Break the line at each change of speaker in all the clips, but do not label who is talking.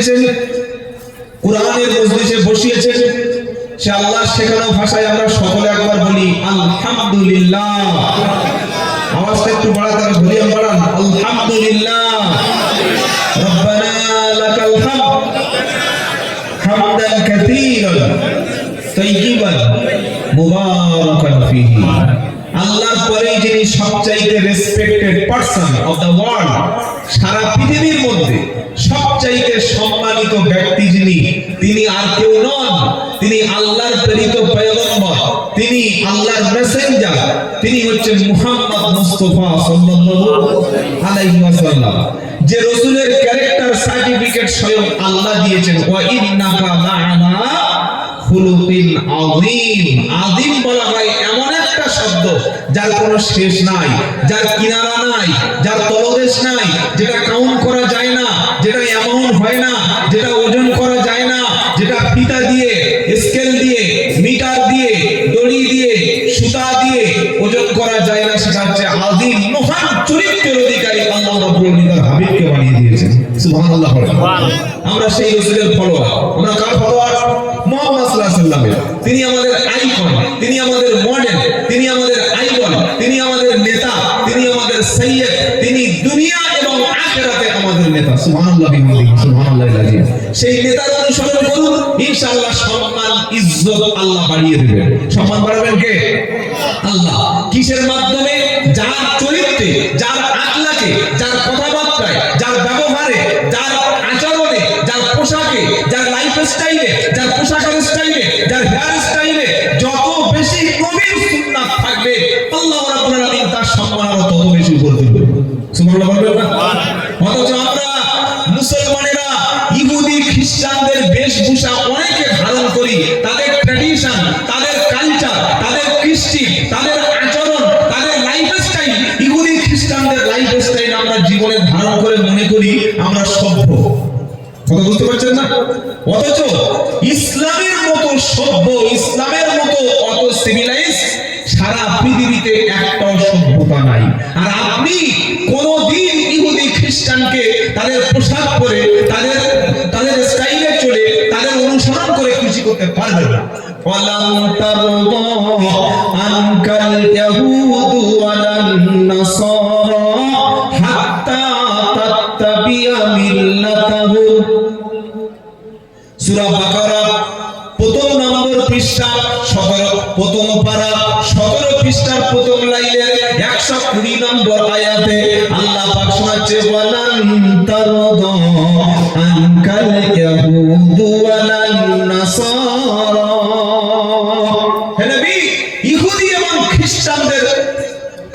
দিয়েছেন, কোরআনের মজলিসে বসিয়েছেন, সে আল্লাহর শেখানো ভাষায় আমরা সকলে একবার বলি আলহামদুলিল্লাহ। আওয়াজটা একটু বাড়াতে হবে, ভলিউম বাড়ান। আলহামদুলিল্লাহ রব্বানা লাকাল হামদ হামদান কাসীরান তাইয়িবান মুবারাকান ফীহি। আল্লাহর পরে যিনি সবচাইতে respected person of the world, সারা পৃথিবীর মধ্যে সবচাইতে সম্মানিত ব্যক্তি যিনি, তিনি আর কেউ নন, তিনি আল্লাহর প্রেরিত পয়গম্বর, তিনি আল্লাহর মেসেঞ্জার, তিনি হচ্ছেন মুহাম্মদ মুস্তাফা সাল্লাল্লাহু আলাইহি ওয়াসাল্লাম, যে রাসূলের ক্যারেক্টার সার্টিফিকেট স্বয়ং আল্লাহ দিয়েছেন। ওয়া ইন্নাকা লাআলা খুলুকিন আযীম। আযীম বলা হয় এমন একটা শব্দ যার কোনো শেষ নাই, যার কিনারা নাই, যার তলদেশ নাই, যেটা কাউন্ট করা যায় না, যেটা অ্যামাউন্ট হয় না, যেটা ওজন করা যায় না, যেটা ফিতা দিয়ে, স্কেল দিয়ে, মিটার দিয়ে, দড়ি দিয়ে, সুতা দিয়ে ওজন করা যায় না, সেটা হচ্ছে আযীম। মহান চরিত্রের অধিকারী আল্লাহ রাব্বুল আলামিন তার হাবিবকে বানিয়ে দিয়েছেন। সুবহানাল্লাহ। আমরা সেই রাসূলের ফলোয়ার। আমরা কার ফলোয়ার? মুহাম্মদ সাল্লাল্লাহু আলাইহি ওয়াসাল্লামের। তিনি আমাদের আইকন, তিনি আমাদের মডেল, তিনি আমাদের আইডল, তিনি আমাদের নেতা, তিনি আমাদের সাইয়্যিদ, তিনি দুনিয়া এবং আখিরাতে আমাদের নেতা। সুবহানাল্লাহ বিহামদিহি সুবহানাল্লাহিল আযীম। সেই নেতার অনুসরণ করুন, ইনশাআল্লাহ সম্মান ইজ্জত আল্লাহ বাড়িয়ে দিবেন। সম্মান বাড়াবেন কে? আল্লাহ। কিসের মাধ্যমে? যার চরিত্রে, যার আখলাকে, যার কথাবার্তায়, যার ব্যবহারে, যার আচরণে, যার পোশাকে, যার লাইফস্টাইলে, যার পোশাকের স্টাইলে, যার হেয়ার স্টাইলে যত বেশি নবীর সুন্নাত থাকবে, আল্লাহ রাব্বুল আলামিন তার সম্মান আরো তত বেশি উপর তুলবে। সুবহানাল্লাহ বলবেন না? অথচ আমরা মুসলমানেরা ইহুদি খ্রিস্টানদের বেশভূষা অনেকে ধারণ করি, তাদের ট্র্যাডিশন, তাদের কালচার, তাদের কৃষ্টি, তাদের আচরণ, তাদের লাইফস্টাইল, ইহুদি খ্রিস্টানদের লাইফস্টাইল আমরা জীবনে ধারণ করে মনে করি আমরা সভ্য। কথা বুঝতে পারছেন না? অথচ ইসলামের মতো সভ্য, ইসলামের মতো অত সিভিলাইজ সারা পৃথিবীতে একটাও সভ্যতা নাই। আর আপনি কোনদিন ইহুদি খ্রিস্টানকে তাদের পোশাক পরে, তাদের স্টাইলে চলে, তাদের অনুসরণ করে খুশি করতে পারবেন না। ওয়ালাম তারদা আনকাল ইয়াহুদু ওয়ালান নাসারা হাত্তা তাত্তাবিয়া মিল্লাতাহুম। সূরা বাকারা প্রথম নম্বর পৃষ্ঠা 17, প্রথম পারা 17 পৃষ্ঠার প্রথম লাইনের 120 নম্বর আয়াতে আল্লাহ পাক শোনাচ্ছে, ওয়ালান তারদা আনকাল ইয়াহুদু ওয়ালান নাসারা। হে নবী, ইহুদি এবং খ্রিস্টানদের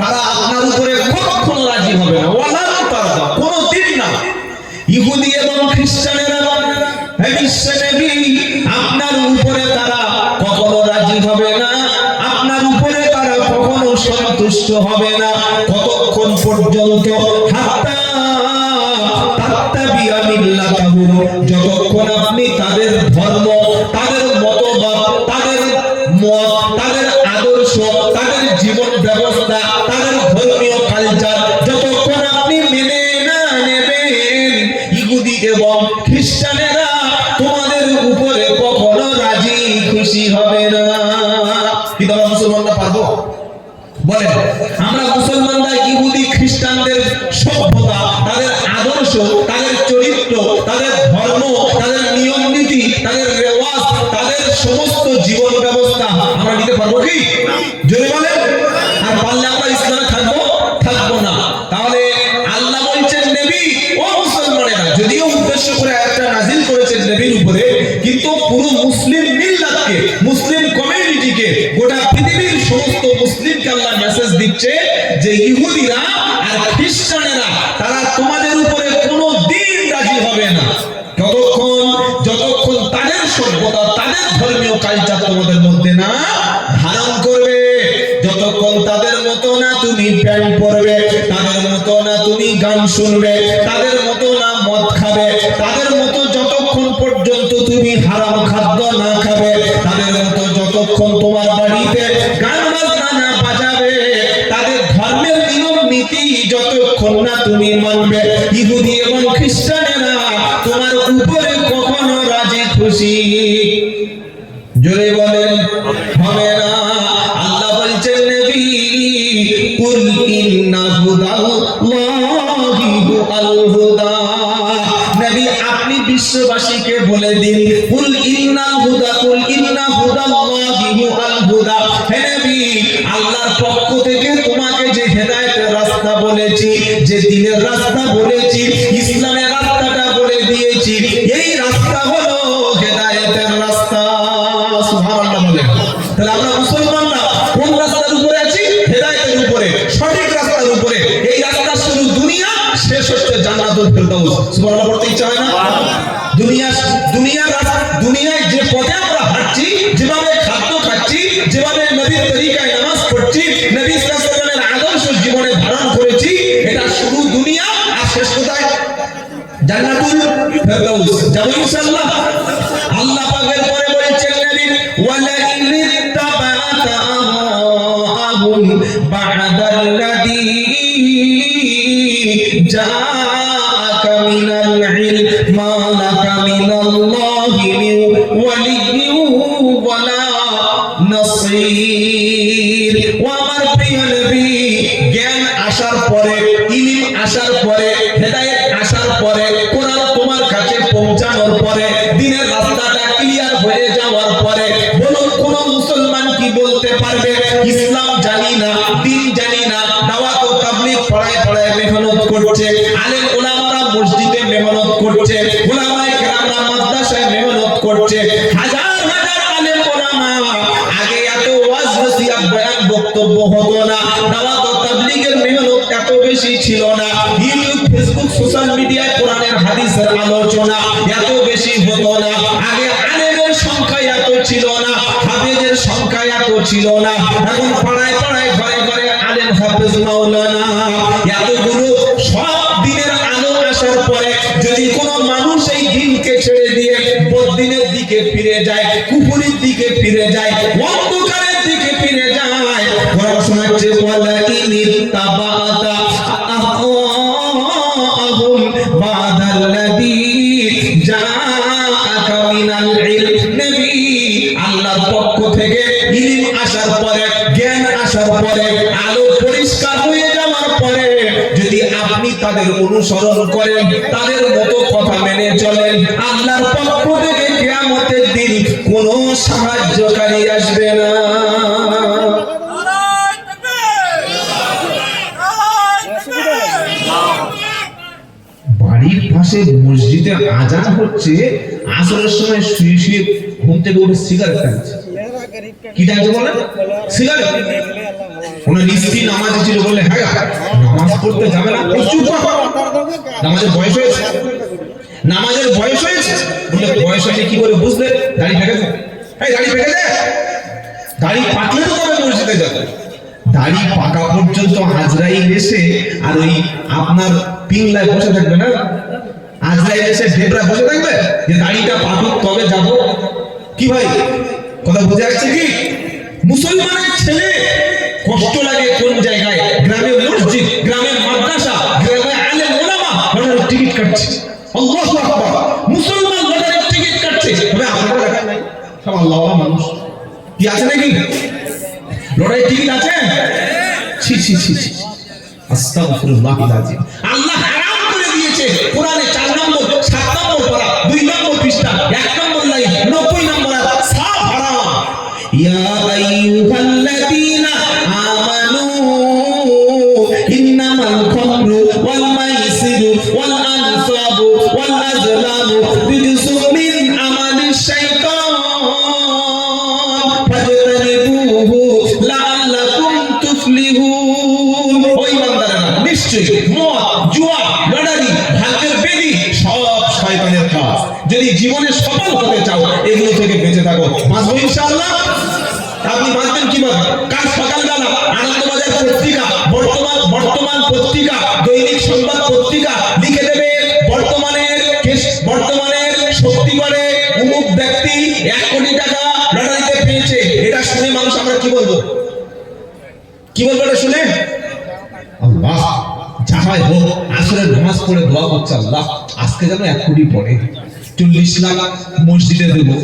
তারা আপনার উপরে কখনো রাজি হবে না। ওয়ালান তারদা, কোনদিন না। ইহুদি এবং খ্রিস্টানেরা আপনার উপরে তারা কখনো রাজি হবে না, আপনার উপরে তারা কখনো সন্তুষ্ট হবে না, কতক্ষণ পর্যন্ত? যতক্ষণ আপনি তাদের ধর্ম, তাদের মতবাদ, তাদের মত, তাদের আদর্শ, তাদের জীবন ব্যবস্থা, তাদের ধর্মীয় কালচার যতক্ষণ আপনি মেনে না নেবেন, ইহুদি এবং খ্রিস্টানেরা তোমাদের উপরে কখনো রাজি খুশি হবে না। কিন্তু আমরা মুসলমানরা পারবো? বলেন, আমরা মুসলমানরা ইহুদি খ্রিস্টানদের সভ্যতা, তাদের আদর্শ, তাদের চরিত্র, তাদের ধর্ম, তাদের নিয়ম নীতি, তাদের রেওয়াজ, তাদের সমস্ত জীবন ব্যবস্থা আমরা নিতে পারবো কি? জোরে বলেন। আর পারলে আমরা ইসলামে থাকবো? থাকবো না। তাহলে আল্লাহ বলছেন, নবী ও মুসলমানেরা, যদিও উদ্দেশ্য করে আয়াতটা নাযিল করেছেন নবীর উপরে, কিন্তু পুরো মুসলিম মিল্লাতকে, মুসলিম কমিউনিটিকে, গোটা পৃথিবীর সমস্ত মুসলিমকে আল্লাহ মেসেজ দিচ্ছে যে ইহুদিরা আর খ্রিস্টানেরা তারা তোমাদের উপরে কোনোদিন রাজি হবে না যতক্ষণ তাদের সভ্যতা, তাদের ধর্মীয় কালচার তোমাদের মধ্যে না ধারণ করবে, যতক্ষণ তাদের মতো না তুমি প্যান্ট পরবে, তাদের মতো না তুমি গান শুনবে, তাদের মতো না মদ খাবে, তাদের মতো যতক্ষণ পর্যন্ত তুমি হারাম খাদ্য না খাবে, তাদের মতো যতক্ষণ তোমার বাড়িতে গান বাজনা না বাজাবে, তাদের ধর্মের নিয়ম নীতি যতক্ষণ না তুমি মানবে, ইহুদি এবং খ্রিস্টানেরা তোমার উপরে খুশি? জোরে বলেন হবে না। আল্লাহ বলছেন নবী কুল ইন্না হুদাল্লাহি হুয়াল হুদা। নবী আপনি বিশ্ববাসীকে বলে দিন কুল ইন্না হুদাল্লাহি হুয়াল হুদা। হে নবী আল্লাহর পক্ষ থেকে তোমাকে যে হেদায়েতের রাস্তা বলেছি, যে দ্বীনের রাস্তা বলেছি, ইসলামের রাস্তাটা বলে দিয়েছি, এই রাস্তা হলো হেদায়েতের রাস্তা। সুবহানাল্লাহ বলেন। তাহলে আমরা মুসলমানরা কোন রাস্তার উপরে আছি? হেদায়েতের উপরে, সঠিক রাস্তার উপরে। এই রাস্তা শুরু দুনিয়া, শেষ হচ্ছে জান্নাতুল ফেরদাউস। সুবহানাল্লাহ বলতে ইচ্ছা হয় না? দুনিয়ায় যে পথে আমরা হাঁটছি, যেভাবে খাদ্য খাচ্ছি, যেভাবে নবীর তরিকায় নামাজ পড়ছি, নবী সাল্লাল্লাহু আলাইহি ওয়াসাল্লামের আদর্শ জীবনে ধারণ করেছি, এটা শুরু দুনিয়া, আর শেষ কোথায়? জান্নাতুল ফেরদাউস। যাবো ইনশাআল্লাহ। আল্লাহ পাকের পরে বলেছেন নবী ওয়ালা ইত্তাবা'তা আহওয়াহুম বা'দাল্লাযী জাআকা মিনাল ইলম মা লাকা মিনাল্লাহি মিন ওয়ালিয়্যিন ওয়ালা নাসীর। ও আমার প্রিয় নবী, জ্ঞান আসার পরে, ইলম আসার পরে, হেদায়েত আসার পরে, কোরআন তোমার কাছে পৌঁছানোর পরে, দ্বীনের রাস্তাটা ক্লিয়ার হয়ে যাওয়ার পরে, বলুন কোন মুসলমান কি বলতে পারবে ইসলাম জানি না, দ্বীন জানি না? দাওয়াত ও তাবলীগ পড়ায় মেহনত করছে, আলেম ওলামারা মসজিদে মেহনত করছে, ওলামায়ে কেরামরা মাদ্রাসায় মেহনত করছে, হাজার হাজার আলেম ওলামা। আগে এত ওয়াজ নসিহত বয়ান বক্তব্য হতো না, দাওয়াত ও তাবলীগের মেহনত এত বেশি ছিল না, ইউটিউব ফেসবুক সোশ্যাল মিডিয়ায় কোরআনের হাদিসের আলোচনা এত বেশি হতো না। আগে আলেমের সংখ্যা এত ছিল না, হাফেজের সংখ্যা এত ছিল না। এখন পাড়ায় পাড়ায় ঘরে ঘরে আলেম, হাফেজ, মাওলানা, এতগুলো সব দ্বীনের আলো আসার পরে যদি কোনো মানুষ এই দ্বীনকে ছেড়ে দিয়ে বদ্দীনের দিকে ফিরে যায়, কুফরির দিকে ফিরে যায়, অন্ধকারের দিকে ফিরে যায়, কোরআন শোনাচ্ছে ওয়ালা ইত্তাবা'তা আহওয়াহুম বা'দাল্লাযী জাআকা মিনাল ইলম। নবী আল্লাহর পক্ষ থেকে ইলম আসার পরে, জ্ঞান আসার পরে, আলো পরিষ্কার হয়ে যাওয়ার পরে যদি আপনি তাদের অনুসরণ করেন, তাদের মতো কথা মেনে চলেন, আল্লাহর পক্ষ থেকে কিয়ামতের দিন কোনো সাহায্যকারী আসবে না। বাড়ির পাশে মসজিদে আজান হচ্ছে, আসরের সময় শুয়ে শুয়ে ঘুম থেকে উঠে সিগারেট টানছে। কি টানছে বলেন? সিগারেট। ওনার স্ত্রী নামাজে ছিল, বললে হ্যাঁ নামাজ পড়তে যাবে না? নামাজের বয়স হয়েছে, নামাজের বয়স হয়েছে। বললে বয়স হয়েছে কি করে বুঝলে? দাড়ি পেকেছে। এই দাড়ি পেকেছে, দাড়ি পাকলে তো তবে মসজিদে যাবে। দাড়ি পাকা পর্যন্ত আজরাইল এসে আর ওই আপনার পিংলায় বসে থাকবে না, আজরাইল এসে ঢেবরা বসে থাকবে যে দাড়িটা পাকুক তবে যাব। কি ভাই কথা বুঝে আসছে কি? মুসলমানের ছেলে কষ্ট লাগে কোন জায়গায়? গ্রামে মসজিদ, গ্রামে মাদ্রাসা, গ্রামে আলেম ওলামা লটারির টিকিট কাটছে। আল্লাহু আকবার। মুসলমান লটারির টিকিট কাটছে। তবে আপনারা দেখা নাই, সব আল্লাহওয়ালা মানুষ। কি আছে নাকি লটারির টিকিট আছে? ছি ছি ছি ছি, আস্তাগফিরুল্লাহিল আযীম। আল্লাহ হারাম করে দিয়েছে কোরআনে 4 নম্বর 7 নম্বর পারা 2 নম্বর পৃষ্ঠা 1 নম্বর লাইন 90 নম্বর আয়াত সাফ হারাম। ইয়া আইয়ুহাল্লাযীনা আমানু ইন্নামাল খামরু ওয়াল মাইসিরু ওয়াল আনসাবু ওয়াল আজলামু রিজসুম মিন আমালিশ শাইতান ফাজতানিবুহু লাআল্লাকুম তুফলিহুন। ওই বান্দারা নিশ্চয়ই মদ, জুয়া, লটারি, ভাগ্যের বেদি সব শয়তানের কাজ। যদি জীবনে সফল হতে চাও এগুলো থেকে বেঁচে থাকো। বাঁচবো ইনশাআল্লাহ। আপনি বাঁচবেন কিভাবে? কাল সকালবেলা আনন্দবাজার পত্রিকা, বর্তমান পত্রিকা, দৈনিক সংবাদ পত্রিকা লিখে দেবে বর্তমানের শক্তিগড়ে অমুক ব্যক্তি 1 কোটি টাকা লটারিতে পেয়েছে। এটা শুনে মানুষ আমরা কি বলবো? কি বলবো এটা শুনে? আল্লাহ যা হয় হোক। আসরের নামাজ পড়ে দোয়া করছে, আল্লাহ আজকে যেন 1 কোটি পড়ে। 40 লাখ মসজিদে দেবো,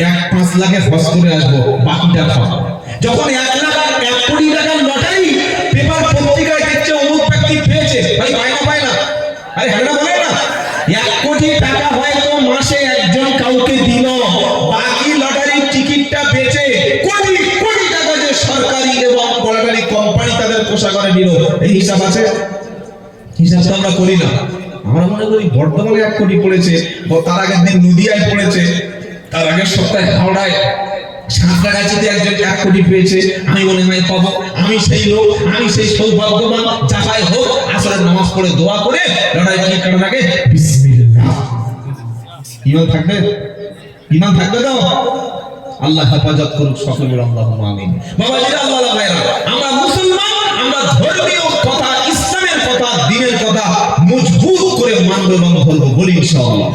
1-5 লাখে খরচ করে আসবো, বাকিটা খাবো। যখন 1 লাখ 1 কোটি টাকার লটারি পেপার পত্রিকায় দেখছে অমুক ব্যক্তি পেয়েছে, ভাই পায় না, আরে হ্যাঁ না বলে না, 1 কোটি টাকা হয়তো মাসে একজন কাউকে দিল, বাকি লটারির টিকিটটা বেচে কোটি কোটি টাকা যে সরকারি এবং লটারি কোম্পানি তাদের কোষাগারে নিল, এই হিসাব আছে? হিসাব তো আমরা করি না। আমরা মনে করি বর্তমানে 1 কোটি পড়েছে, তার আগের দিন নদিয়ায় পড়েছে, তার আগের সপ্তাহে হাওড়ায় সাঁতরাগাছিতে একজন 1 কোটি পেয়েছে, আমি মনে হয় পাবো, আমি সেই লোক, আমি সেই সৌভাগ্যবান। যাহাই হোক, আসরের নামাজ পড়ে দোয়া করে লড়াই কি করার আগে বিসমিল্লাহ, ইমান থাকবে, ইমান থাকবে তো? আল্লাহ হেফাজত করুক সকলে, আল্লাহুম্মা আমিন। বাবা জিরা, আল্লাহ ভাইরা, আমরা মুসলমান, আমরা ধর্মীয় কথা, ইসলামের কথা, দ্বীনের কথা মজবুত করে মানব এবং ধরবো, বলি ইনশাআল্লাহ।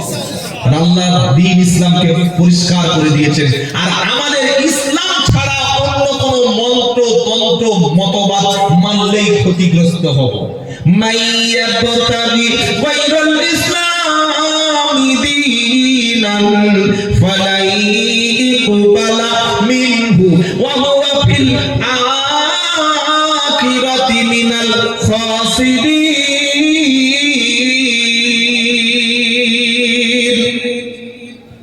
আল্লাহ দ্বীন ইসলামকে পরিষ্কার করে দিয়েছেন, আর আমাদের ইসলাম ছাড়া অন্য কোন মন্ত্র তন্ত্র মতবাদ মানলেই ক্ষতিগ্রস্ত হব। মাইয়াবতাগি গায়রাল ইসলামি দীনান ফালাই ইকবালা মিনহু ওয়া হুয়া ফিল আখিরাতি মিনাল খাসিরিন।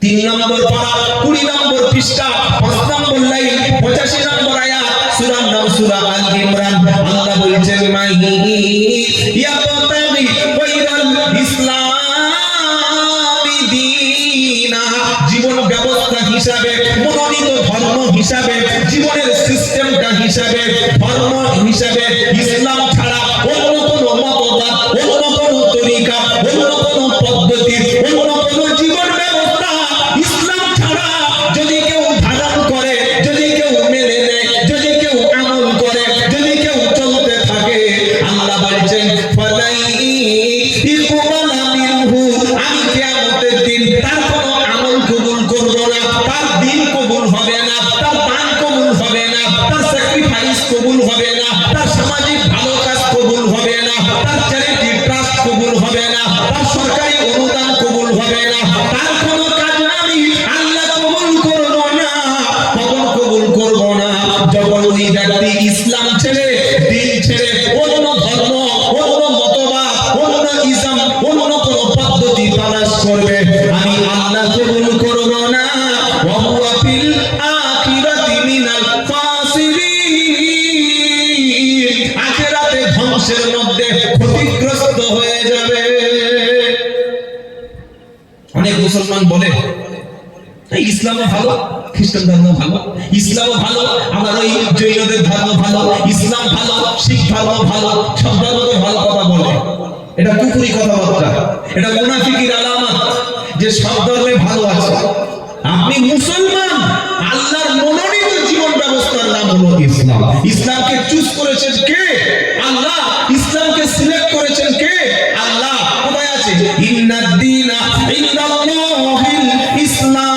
3 নম্বর পারা, 20 নম্বর পৃষ্ঠা, 5 নম্বর লাইন, 85 নম্বর আয়াত, সূরার নাম সূরা আল ইমরান। আল্লাহ বলেছেন মাইয়াবতাগি গায়রাল ইসলামি দীনা, জীবন ব্যবস্থা হিসাবে, মনোনীত ধর্ম হিসাবে, জীবনের সিস্টেমটা হিসাবে, ধর্ম হিসাবে ইসলাম ছাড়া অন্য কোন মতবাদ, অন্য কোন তরিকা, অন্য কোন পদ্ধতি, অন্য কোন জীবন ব্যবস্থা ইসলাম ছাড়া যদি কেউ ধারণ করে, যদি কেউ মেনে নেয়, যদি কেউ আমল করে, যদি কেউ চলতে থাকে, আল্লাহ বলেছেন ফালাই ইকবালা মিনহু, আমি কিয়ামতের দিন তার কোনো আমল কবুল করব না, তার দিন কবুল হবে না, তার দান কবুল হবে না, তার স্যাক্রিফাইস কবুল হবে না, তার সামাজিক ভালো কাজ কবুল হবে না, তার চ্যারিটি ট্রাস্ট কবুল হবে না, তার সরকারি অনুদান কবুল হবে না, তার কোনো কাজ আমি আল্লাহ কবুল করব না। কখন কবুল করব না? যখন ওই ব্যক্তি ইসলাম ছেড়ে, দিন ছেড়ে অন্য ধর্ম, অন্য মতবাদ, অন্য ইসলাম, অন্য কোন পদ্ধতি তালাশ করবে, আমি আল্লাহ কবুল করব না। ওয়া হুয়া ফিল আখিরাতি মিনাল খাসিরিন, আখিরাতে ধ্বংসের মধ্যে ক্ষতিগ্রস্ত হয়ে যাবে। অনেক মুসলমান বলে এই ইসলামও ভালো, খ্রিস্টান ধর্ম ভালো, ইসলামও ভালো, আমার ওই জৈনদের ধর্ম ভালো, ইসলাম ভালো, শিখ ধর্ম ভালো, সব ধর্ম ভালো কথা বলে। এটা কুফরি কথাবার্তা, এটা মুনাফিকির আলামত যে সব ধর্মে ভালো আছে। আপনি মুসলমান, আল্লাহর মনোনীত জীবন ব্যবস্থার নাম হলো ইসলাম। ইসলামকে চুজ করেছেন কে? আল্লাহ। ইসলামকে সিলেক্ট করেছেন কে? আল্লাহ। কোথায় আছে? ইন্নাদ দীনা ইনদাল্লাহিল ইসলাম,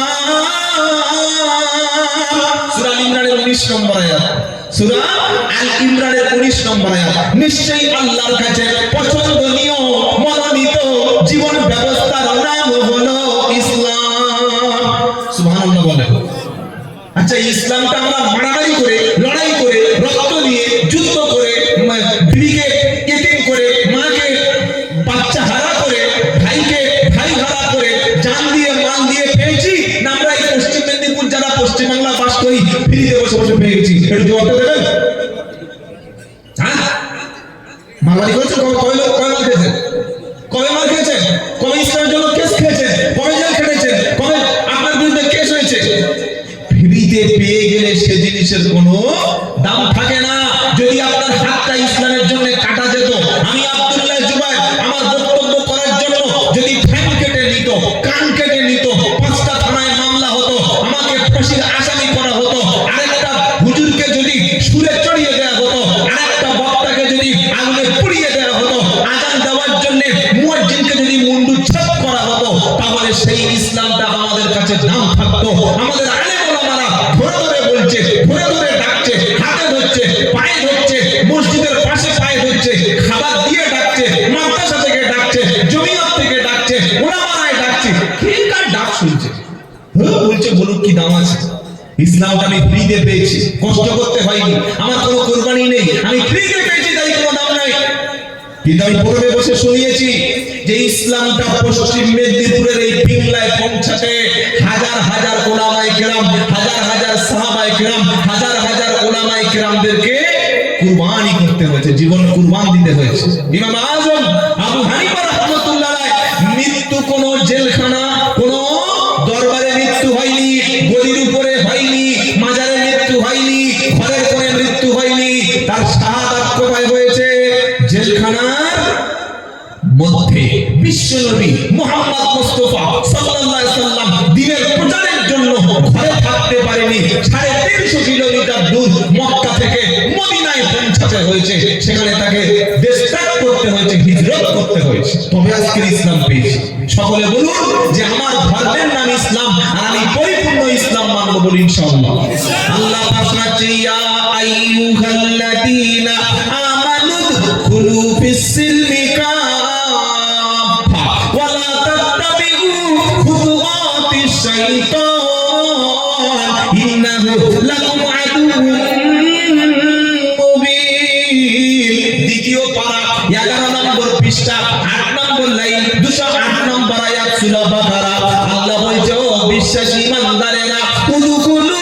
সূরা আল ইমরানের 19 নম্বর আয়াত, সূরা আল ইমরানের 19 নম্বর আয়াত। নিশ্চয়ই আল্লাহর কাছে পছন্দনীয় মনোনীত জীবন ব্যবস্থার নাম হলো ইসলাম। সুবহানাল্লাহ বলে। আচ্ছা, ইসলামটা আমরা মারামারি করে, লড়াই করে, রক্ত দিয়ে, যুদ্ধ করে, বিবিকে এতিম করে, মাকে বাচ্চা হারা করে, ভাইকে ভাই হারা করে, জান দিয়ে মাল দিয়ে পেয়েছি না? আমরা এই পশ্চিম মেদিনীপুর যারা পশ্চিমবাংলা বাস করি ফ্রিতে বসে বসে পেয়ে গেছি, একটু জবাবটা দেবেন? হ্যাঁ, মারামারি করেছেন? কবে মাল খেয়েছেন? কবে মাল খেয়েছেন? কবে ইসলামের জন্য কেস খেয়েছেন? কবে জেল খেটেছেন? কবে আপনার বিরুদ্ধে কেস হয়েছে? ফ্রিতে পেয়ে গেলে সে জিনিসের কোনো দাম থাকে না। যদি আপনার হাতটা ইসলামের জন্য কাটা যেত, আমি আব্দুল্লাহ জুবাইর আমার বক্তব্য করার জন্য যদি ঠ্যাং কেটে নিত, কান কেটে নিত, 5টা থানায় মামলা হতো, আমাকে ফাঁসির আসামি করা হতো, আরেকটা হুজুরকে যদি সুরে চড়িয়ে দেওয়া হতো, আরেকটা বক্তাকে যদি আগুনে পুড়িয়ে দেওয়া হতো, আজান দেওয়ার জন্য মুয়াজ্জিনকে যদি মুন্ডু ছাপ করা হতো, তাহলে সেই ইসলামটা আমাদের কাছে দাম থাকতো। আমাদের আলেম ওলামারা ধরে ধরে বলছে, ধরে ধরে ডাকছে, হাতে ধরছে, পায়ে ধরছে, মসজিদের পাশে পায়ে ধরছে, খাবার দিয়ে ডাকছে, মাদ্রাসা থেকে ডাকছে, জমিয়ত থেকে ডাকছে, ওলামারায় ডাকছে। কি কার শুনছে, বলছে বলুক কি দাম আছে, ইসলামটা আমি ফ্রিতে পেয়েছি, কষ্ট করতে হয়নি, আমার কোনো কোরবানি নেই, আমি ফ্রিতে পেয়েছি, তাই কোনো দাম নাই। কিন্তু আমি পূর্বে বসে শুনিয়েছি যে ইসলামটা পশ্চিম মেদিনীপুরের এই পিংলায় পৌঁছাতে হাজার হাজার উলামায়ে কেরাম, হাজার হাজার সাহাবায়ে কেরাম, হাজার হাজার উলামায়ে কেরামদেরকে কুরবানি করতে হয়েছে, জীবন কুরবান দিতে হয়েছে। ইমাম আযম আবু হানিফা রাহমাতুল্লাহ আলাইহি মৃত্যু কোনো জেলখানা, কোনো দরবারে মৃত্যু হয়নি, গদির উপরে হয়নি, মাজারে মৃত্যু হয়নি, ঘরের কোণে মৃত্যু হয়নি, তার শাহাদাত কোথায় হয়েছে? জেলখানার মধ্যে। বিশ্বনবী মুহাম্মদ মুস্তাফা সাল্লাল্লাহু আলাইহি সাল্লাম দ্বীনের প্রচারের জন্য ঘরে থাকতে পারেনি, 350 কিলোমিটার দূর মক্কা থেকে মদিনায় পৌঁছাতে হয়েছে, সেখানে তাকে দেশ ত্যাগ করতে হয়েছে, হিজরত করতে হয়েছে, তবে আজকে ইসলাম পেয়েছে। সকলে বলুন যে আমার ধর্মের নাম ইসলাম, আর আমি পরিপূর্ণ ইসলাম মানব, বলি ইনশাআল্লাহ। আল্লাহ পাক বলছে ইয়া আইয়ুহাল্লাযীনা আমানু দুখুলু ফিস-সিলমি কাফা ওয়া লা তাত্তাবিউ খুতুওয়াতিশ শাইতান ইন্নাহু লাকুম আদুউম মুবিন। দ্বিতীয় পারা 11 নম্বর পৃষ্ঠা 8 নম্বর লাইন 208 নম্বর আয়াত সূরা বাকারা। আল্লাহ বলছে ও বিশ্বাসী ইমানদারেরা, উদুকুলু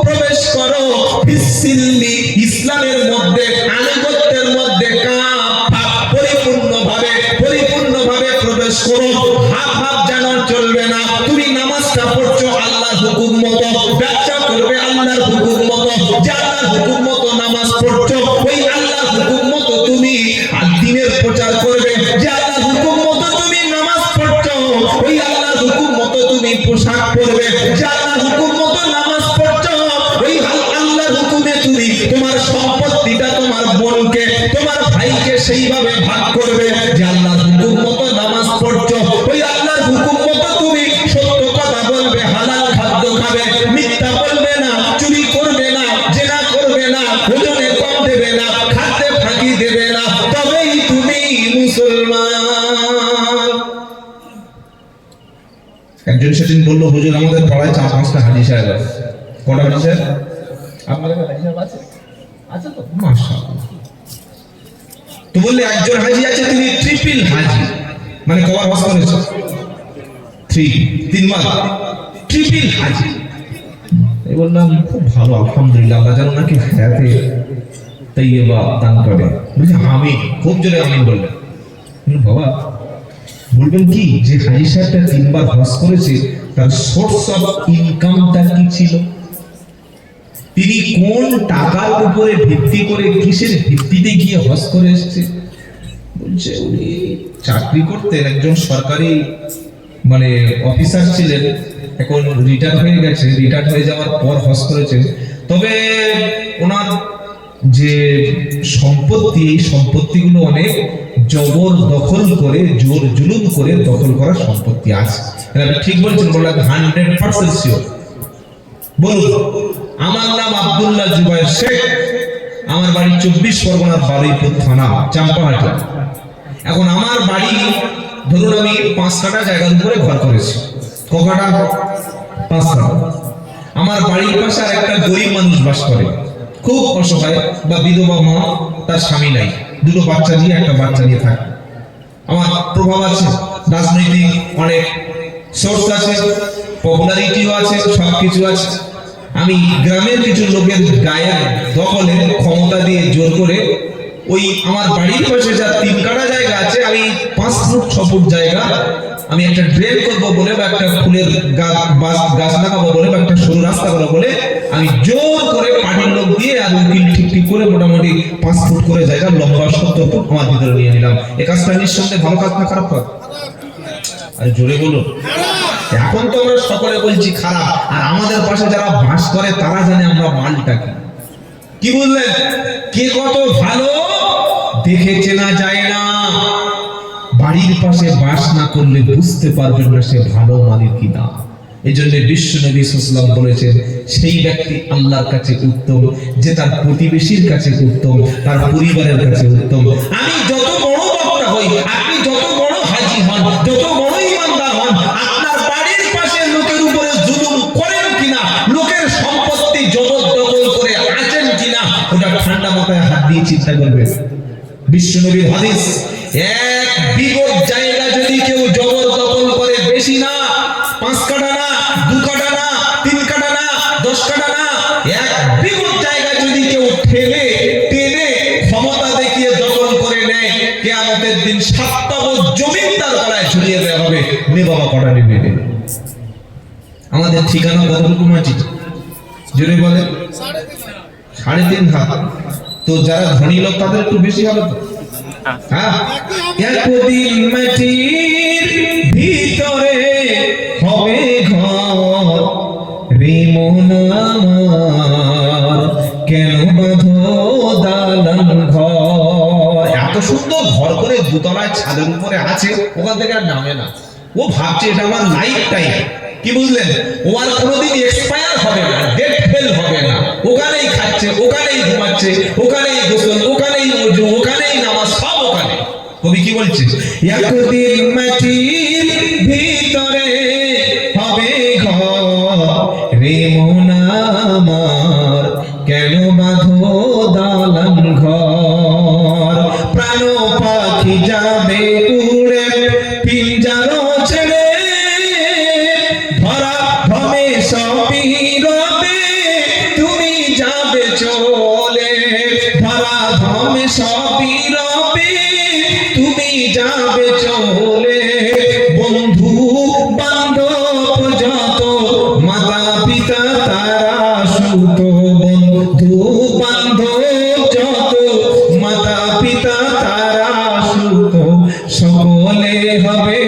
প্রবেশ করো, ফিস-সিলমি ইসলামের মধ্যে, আনুগত্যের মধ্যে, কাফা পরিপূর্ণভাবে প্রবেশ করো। হাফ হাফ যেন চলবে না। তুমি নামাজটা পড়ছো আল্লাহর হুকুম মতো, ব্যবসা করবে আল্লাহর হুকুম মতো, যে আল্লাহর হুকুম মতো নামাজ পড়ছো ওই আল্লাহর হুকুম মতো তুমি দ্বীনের প্রচার করবে, যে আল্লাহর হুকুম মতো তুমি নামাজ পড়ছো ওই আল্লাহর হুকুম মতো তুমি পোশাক পরবে, যে আল্লাহর হুকুম মতো নামাজ পড়ছো ওই আল্লাহর হুকুমে তুমি তোমার সম্পত্তিটা তোমার বোনকে, তোমার ভাইকে সেইভাবে ভাগ করবে, যে আল্লাহর হুকুম মতো নামাজ পড়ছো ওই আল্লাহর হুকুম মতো তুমি সত্য কথা বলবে, হালাল খাদ্য খাবে, মিথ্যা বলবে না, চুরি করবে না, জেনা করবে না, ওজনে কম দেবে না, খাদ্যে ফাঁকি দেবে না, তবেই তুমি মুসলমান। একজন সেদিন বলল, হুজুর আমাদের পাড়ায় 4-5টা হাজি সাহেব আছে। কটা হাজি সাহেব? আপনাদের হাজি সাহেব আছে? আছে তো? মাশাআল্লাহ। তো বললে একজন হাজি আছে, তিনি ট্রিপল হাজি, মানে কবার হজ করেছে? 3 বার ট্রিপল হাজি। এই বললাম খুব ভালো, আলহামদুলিল্লাহ, আল্লাহ যেন নাকি হায়াতে তাইয়্যিবা দান করে। বলছে আমিন, খুব জোরে আমিন বললেন। বাবা বলবেন কি যে হাজি সাহেবটা 3 বার হজ করেছে, তার সোর্স অফ ইনকামটা কি ছিল, তিনি কোন টাকার উপরে ভিত্তি করে, কিসের ভিত্তিতে গিয়ে হজ করে এসেছে? বলছে উনি চাকরি করতেন, একজন সরকারি মানে অফিসার ছিলেন, এখন রিটায়ার হয়ে গেছে, রিটায়ার হয়ে যাওয়ার পর হজ করেছেন। তবে ওনার যে সম্পত্তি, এই সম্পত্তিগুলো অনেক জবর দখল করে, জোর জুলুম করে দখল করা সম্পত্তি আছে। ঠিক বলছেন? বললাম 100% শিওর। বলুন, আমার নাম আব্দুল্লাহ জুবায়ের শেখ, আমার বাড়ি 24 পরগনার বারুইপুর থানা, চাম্পাহাটি। এখন আমার বাড়ি ধরুন আমি 5 কাঠা জায়গার উপরে ঘর করেছি। ক কাঠা? 5 কাঠা। আমার বাড়ির পাশে আর একটা গরিব মানুষ বাস করে, খুব অসহায়, বা বিধবা মা, তার স্বামী নাই, 2 বাচ্চা নিয়ে, একটা বাচ্চা নিয়ে থাকে। আমার প্রভাব আছে, রাজনৈতিক অনেক সোর্স আছে, পপুলারিটিও আছে, সবকিছু আছে। আমি গ্রামের কিছু লোকের গায়ের দখলে ক্ষমতা দিয়ে জোর করে ওই আমার বাড়ির পাশে যা 3 কাঠা জায়গা আছে, আমি 5 ফুট 6 ফুট জায়গা আমি একটা ড্রেন করবো বলে, বা একটা ফুলের গাছ লাগাবো বলে, বা একটা সরু রাস্তা করবো বলে, আমি জোর করে পার্টির লোক দিয়ে আর উকিল ঠিক করে মোটামুটি 5 ফুট করে জায়গা লম্বা 70 ফুট আমার ভিতরে নিয়ে নিলাম। এই কাজটা নিঃসন্দেহে ভালো কাজ না খারাপ কাজ? আর জোরে বলো। এখন তো আমরা সকলে বলছি খারাপ, আর আমাদের পাশে যারা বাস করে তারা জানে আমরা মালটা কি বললেন? কে কত ভালো দেখে চেনা যায় না। বাড়ির পাশে বাস না করলে বুঝতে পারবেন না সে ভালো মালিক কিনা। এই জন্য বিশ্ব নবী সাল্লাল্লাহু আলাইহি ওয়াসাল্লাম বলেছেন, সেই ব্যক্তি আল্লাহর কাছে উত্তম যে তার প্রতিবেশীর কাছে উত্তম, তার পরিবারের কাছে উত্তম। আমি যত বড় বক্তা হই, আপনি যত বড় হাজি হন, যত বড় ইমানদার হন, আপনার বাড়ির এক বিঘত জায়গা যদি কেউ জবরদখল করে, বেশি না, 5 কাঠা না, 2 কাঠা না, 3 কাঠা না, 10 কাঠা না, এক বিঘত জায়গা যদি কেউ ঠেলে টেনে ক্ষমতা দেখিয়ে দখল করে নেয়, কিয়ামতের দিন 7টা জমিন তার গলায় ঝুলিয়ে দেওয়া হবে। নে বাবা কটা নেবে? আমাদের ঠিকানা কতটুকু মাটি? জোরে বলে 3.5 হাত। তো যারা ধনী লোক তাদের একটু বেশি হবে তো। হ্যাঁ, একদিন মাটির ভিতরে হবে ঘর, রে মন আমার কেন বাঁধো দালান ঘর। এত সুন্দর ঘর করে দুতলায় ছাদের উপরে আছে, ওখান থেকে আর নামে না। ও ভাবছে এটা আমার লাইফ টাইম। কি বুঝলেন? ও আর কোনোদিন এক্সপায়ার হবে না, ডেট ফেল হবে না। ওখানেই খাচ্ছে, ওখানেই ঘুমাচ্ছে, ওখানেই গোসল, ওখানেই ওযু, ওখানেই নামাজ, সব ওখানে। কবি কি বলছে? একদিন মাটির ভিতরে হবে ঘর, রে মন আমার কেন বাঁধো দালান ঘর। প্রাণ পাখি যাবে উড়ে পিঞ্জার ছেড়ে, ধরা ভবে সবই রবে তুমি যাবে চলে। ধরা ভবে সবই রবে তুমি যাবে চলে। বন্ধু বান্ধব যত মাতা পিতা তারা সুত, বন্ধু বান্ধব যত মাতা পিতা তারা সুত, সকলে হবে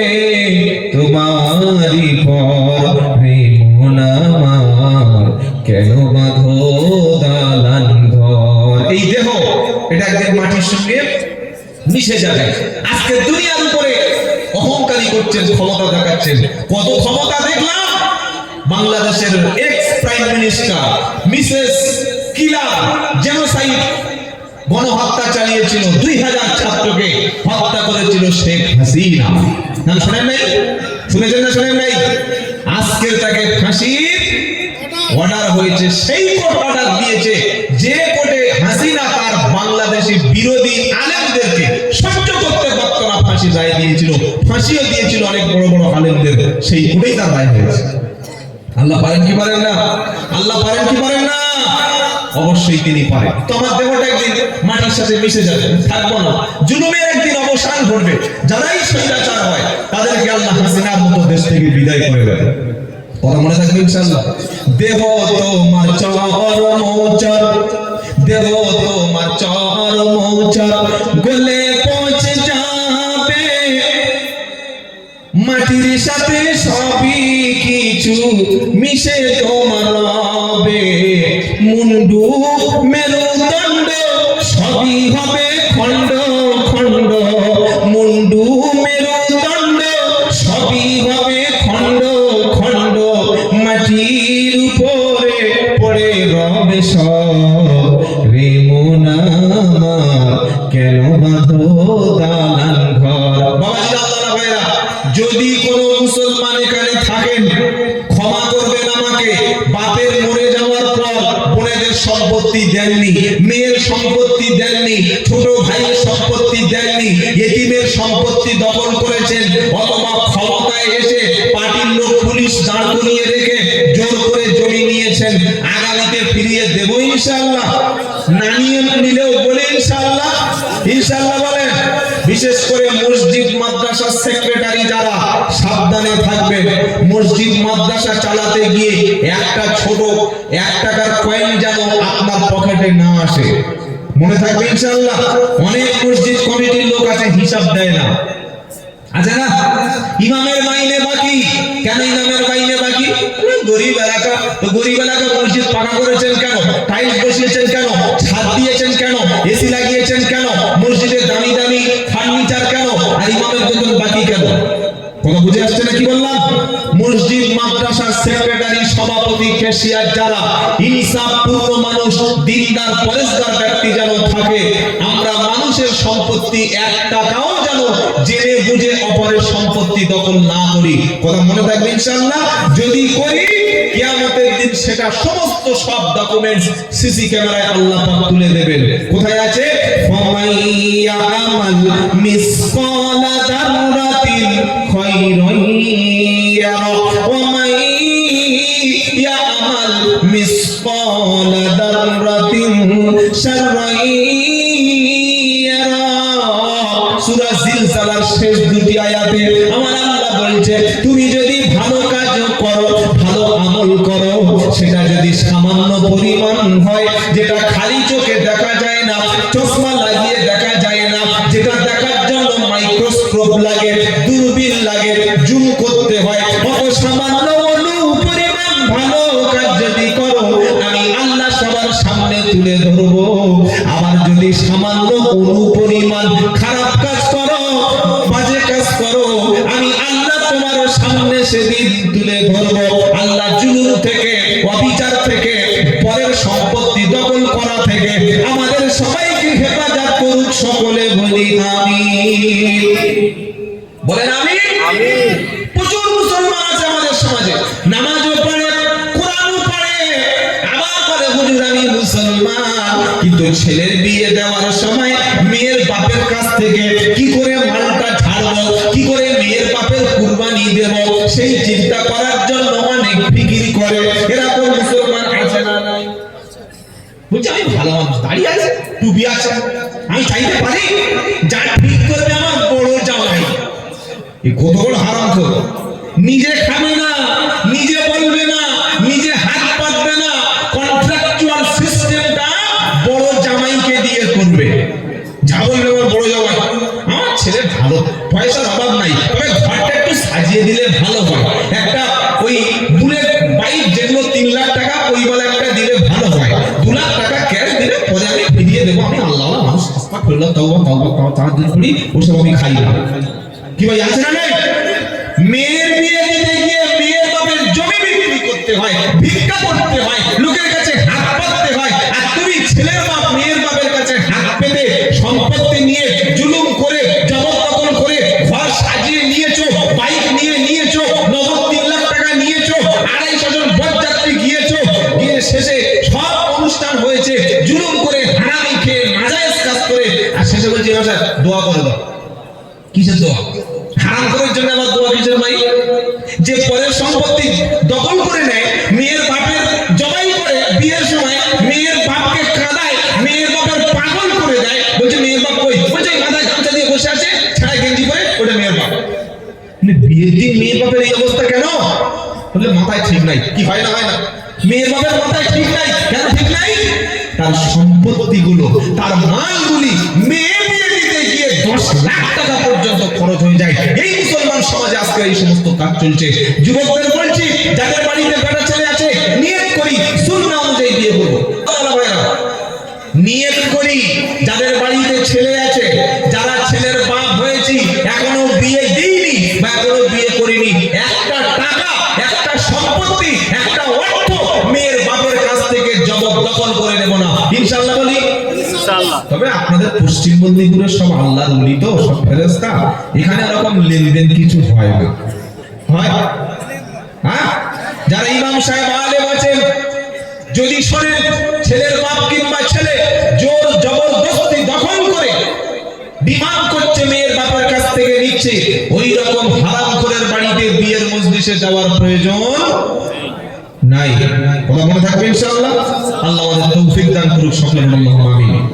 তোমারই পর, রে মন আমার কেন বাঁধো দালান ঘর। এই দেহ এটা একদিন মাটির সঙ্গে মিশে যাবে। আজকে দুনিয়ার উপরে অহংকারী করছেন, ক্ষমতা দেখাচ্ছেন। কত ক্ষমতা দেখলাম! বাংলাদেশের এক্স প্রাইম মিনিস্টার মিসেস কিলার জেনোসাইড গণহত্যা চালিয়েছিল, 2000 ছাত্রকে হত্যা করেছিল শেখ হাসিনা। নাম শোনেন নাই? শুনেছেন না শোনেন নাই? আজকে তাকে ফাঁসির অর্ডার হয়েছে। সেই কোর্ট অর্ডার দিয়েছে যে কোর্টে হাসিনা তার বাংলাদেশি বিরোধী আলেমদেরকে সহ্য করতে পারত না, ফাঁসি রায় দিয়েছিল। ফাঁসিও দিয়েছিল অনেক বড় বড় আলেমদের, সেই কোর্টেই তার রায় হয়েছে। আল্লাহ পারেন কি পারেন না? আল্লাহ পারেন কি পারেন না? অবশ্যই তিনি পারেন। তো আমার দেহটা একদিন মাটির সাথে মিশে যাবে, থাকবো না। জুলুমের একদিন অবসান ঘটবে। যারাই স্বৈরাচার হয় তাদেরকে আল্লাহ হাসিনার মতো দেশ থেকে বিদায় করে দেবে। কথা মনে থাকবে ইনশাআল্লাহ। দেহ তোমার চরমোচর, দেহ তোমার চরমোচর, গলে পৌঁছে যাবে মাটির সাথে সবই কিছু মিশে তোমার রবে। মুন্ডু মেরুদণ্ড সবই হবে খণ্ড খণ্ড, মুন্ডু মেরুদণ্ড সবই হবে খণ্ড খণ্ড। মাটির উপরে পড়ে রবে সব, রে মন আমার কেন বাঁধো দালান ঘর। বাবাজি আল্লাহর ভাইরা, যদি কোনো মুসলমান এখানে থাকেন, ক্ষমা করবেন আমাকে। বাপের মরে যাওয়ার পর বোনেদের সম্পত্তি দেননি, মেয়ের সম্পত্তি দেননি, ছোট ভাইয়ের সম্পত্তি দেননি, ইতিমের সম্পত্তি দখল করেছেন, অথবা ক্ষমতায় এসে পার্টির লোক পুলিশ দাঁড় করিয়ে রেখে জোর করে জমি নিয়েছেন। আগামীতে ফিরিয়ে দেব ইনশাআল্লাহ। না নিয়ে নিলেও বলে ইনশাআল্লাহ। ইনশাআল্লাহ বলেন। বিশেষ করে মসজিদ মাদ্রাসার সেক্রেটারি যারা, সাবধানে থাকবেন। মসজিদ মাদ্রাসা চালাতে গিয়ে একটা ছোট 1 টাকার কয়েন যেন আপনার পকেটে না আসে। মনে থাকবে ইনশাআল্লাহ। অনেক মসজিদ কমিটির লোক আছে হিসাব দেয় না, আছে না? ইমামের মাইনে বাকি। কেন ইমামের মাইনে বাকি? গরিব এলাকা। তো গরিব এলাকা মসজিদ পাকা করেছেন কেন? টাইলস বসিয়েছেন কেন? ছাদ দিয়েছেন কেন? এসি লাগিয়েছেন কেন? মসজিদে দামি দামি ফার্নিচার কেন? আর ইমামের বেতন বাকি কেন? কথা বুঝে আসছে না কি বললাম? মসজিদ মাদ্রাসার সেক্রেটারি, সভাপতি, ক্যাশিয়ার যারা ইনসাফপূর্ণ মানুষ, দিনদার পরেশগার ব্যক্তি যেন থাকে। আমরা মানুষের সম্পত্তি 1 টাকাও যেন জেনে বুঝে অপরের সম্পত্তি দখল না করি। কথা মনে থাকবে ইনশাআল্লাহ। যদি করি কিয়ামতের দিন সেটা সমস্ত সব ডকুমেন্টস সিসি ক্যামেরায় আল্লাহ পাক তুলে দেবেন। কোথায় আছে? ফামাইয়ামাল মিসকালা দাররাতিন খায়রান ইয়ারা ওয়া মাইয়ামাল মিসকালা দাররাতিন শাররান ইয়ারা। সূরা জিলজালার শেষ দুটি আয়াতে আমার আল্লাহ বলছে তুমি যদি ভালো কাজ করো, ভালো আমল করো, সেটা যদি সামান্য পরিমাণ হয়, যেটা খালি চোখে দেখা যায় না, চশমা লাগিয়ে দেখা যায় না, যেটা দেখার জন্য মাইক্রোস্কোপ লাগে, দূরবীন লাগে, জুম করতে হয়, অত সামান্য পরিমাণ ভালো কাজ যদি করো আমি আল্লাহ সবার সামনে তুলে ধরবো। আবার যদি সামান্য পরিমাণ খারাপ কাজ করো, বাজে কাজ করো, আমি আল্লাহ তোমার সামনে সেদিন তুলে ধরবো। আল্লাহ জুলুম থেকে, অবিচার থেকে, পরের সম্পত্তি দখল করা থেকে আমাদের সবাইকে হেফাজত করুক। সকলে বলি আমিন। বলেন আমিন। আমিন। প্রচুর মুসলমান আছে আমাদের সমাজে, নামাজও পড়ে, কোরআনও পড়ে, আবার বলে হুজুর আমি মুসলমান, কিন্তু ছেলের বিয়ে দেওয়ার সময় মেয়ের বাপের কাছ থেকে কি করে মালটা ছাড়বো, কি করে মেয়ের বাপের কুরবানি দেব, সেই চিন্তা করার জন্য অনেক ফিকির করে। এরকম মুসলমান আছে না নাই? বলছে আমি ভালো মানুষ, দাঁড়িয়ে আছে, টুপি আছে, আমি চাইতে পারি, যা ঠিক করবে আমার বড় জামাই। এই কত বড় হারামখোর! নিজে খাবে না, নিজে বলবে না, নিজে হাত পাতবে না, কন্ট্রাকচুয়াল সিস্টেমটা বড় জামাইকে দিয়ে করবে। যা বলবে আমার বড় জামাই, আমার ছেলে ভালো, পয়সার অভাব নাই, তবে ঘরটা একটু সাজিয়ে দিলে ভালো হয়, একটা ওই বুলেট বাইক যেগুলো 3 লাখ টাকা ওই বলে একটা দিলে ভালো হয়, 2 লাখ টাকা ক্যাশ দিলে পরে আমি ফিরিয়ে দেবো। আমি আল্লাহ মানুষ, আস্তাগফিরুল্লাহ, তাওবা তাহাজ্জুদ করি, ওসব আমি খাই না। কি ভাই আছে না নাই? মেয়ের বিয়ে দিতে গিয়ে মেয়ের বাপের জমি বিক্রি করতে হয়, ভিক্ষা করতে হয়, লোকের কাছে হাত পাততে হয়, আর তুমি ছেলের বাপ মেয়ের বাপের কাছে হাত পেতে সম্পত্তি নিয়ে জুলুম করে, জবরদখল করে ঘর সাজিয়ে নিয়েছো, বাইক নিয়ে নিয়েছো, নগদ 3 লাখ টাকা নিয়েছো, 250 জন বরযাত্রী গিয়েছো, গিয়ে শেষে সব অনুষ্ঠান হয়েছে, জুলুম করে, হারামি খেয়ে, নাজায়েজ কাজ করে, আর শেষে বলছি দোয়া করে দাও। কিসের দোয়া? হারাম করার জন্য আবার দোয়া কিসের ভাই? যে পরের সম্পত্তি দখল করে নেয়, মেয়ের বাপের জবাই করে, বিয়ের সময় মেয়ের বাপকে কাঁদায়, মেয়ের বাপের পাগল করে দেয়, বলছে মেয়ের বাপ কই? বলছে মাথায় গামছা দিয়ে বসে আছে, ছাড়া গেঞ্জি পরে, ওটা মেয়ের বাপ। বিয়ের দিন মেয়ের বাপের এই অবস্থা কেন? বলে মাথায় ঠিক নাই। কি হয় না? হয় না? মেয়ের বাপের মাথায় ঠিক নাই। কেন ঠিক নাই? তার সম্পত্তিগুলো, তার মালগুলি মেয়ে বিয়ে দিতে গিয়ে 10 লাখ টাকা পর্যন্ত খরচ হয়ে যায়। এই মুসলমান সমাজে আজকে এই সমস্ত কাজ চলছে। যুবকদের বলছি, যাদের বাড়িতে বেটা ছেলে আছে, নিয়ত করি সুন্নাহ অনুযায়ী বিয়ে করব। নিয়ত করি, যাদের বাড়িতে ছেলে আছে, যারা ছেলের বাপ হয়েছি, এখনো বিয়ে দিইনি বা এখনো বিয়ে করিনি, একটা টাকা, একটা সম্পত্তি, একটা অর্থ মেয়ের বাপের কাছ থেকে জবরদখল করে নেব না, ইনশাআল্লাহ বলি ইনশাআল্লাহ। তবে আপনাদের পশ্চিম মেদিনীপুরের সব আল্লাহর ওলি তো, সব ফেরেশতা, এখানে এরকম লেনদেন কিছু হয় না। হয়? হ্যাঁ, যারা ইমাম সাহেব আলেম আছেন, যদি শোনেন ছেলের বাপ কিংবা ছেলে জোর জবরদস্তি দখল করে ডিমান্ড করছে, মেয়ের বাপের কাছ থেকে নিচ্ছে, ওই রকম হারামখোরের বাড়িতে বিয়ের মজলিসে যাওয়ার প্রয়োজন নাই। কথা মনে থাকবে ইনশাআল্লাহ। আল্লাহ আমাদের তৌফিক দান করুক, সকলে আল্লাহুম্মা আমিন।